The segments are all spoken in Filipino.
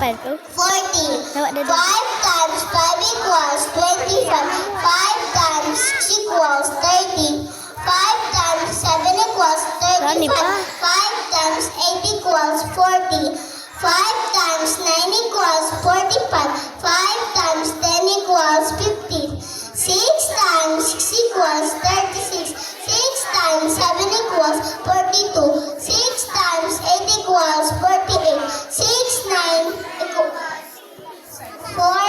5 40. Tawa na 5 doon. times 5 equals 25. 5 times 6 equals 30. 5 times 7 equals Rami 35. pa. 5 times 8 equals 40. 5 times 9 equals 45. 5 times 10 equals 50. 6 times 6 equals 36. 6 times 7 equals 42. 6 times 8 equals 48. 6 9 equals 4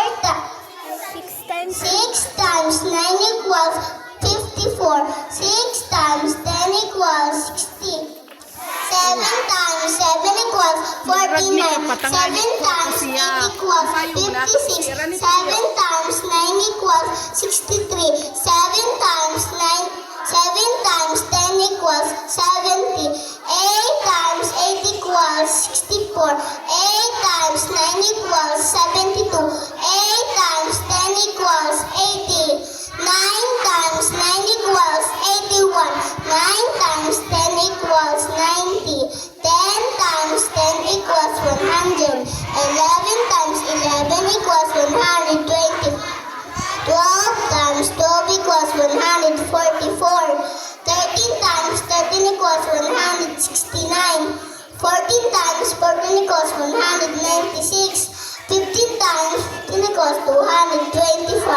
6 times 6 times 9 equals 54. 6 times 10 equals 60. 7 times 7 equals 49. 7 times 8 equals 56. 7 times 9 equals 63. 7 times 10 equals 70. 8 times 8 equals 64. 8 times 9 equals 72. 8 times 10 equals 80. 9 times 9 equals 81. 9 times 10 equals 90. 10 times 10 equals 100. 11 times 11 equals 120. 12 times 12 equals 144. 13 times 13 equals 169. 14 times 14 equals 196. 15 times 15 equals 225.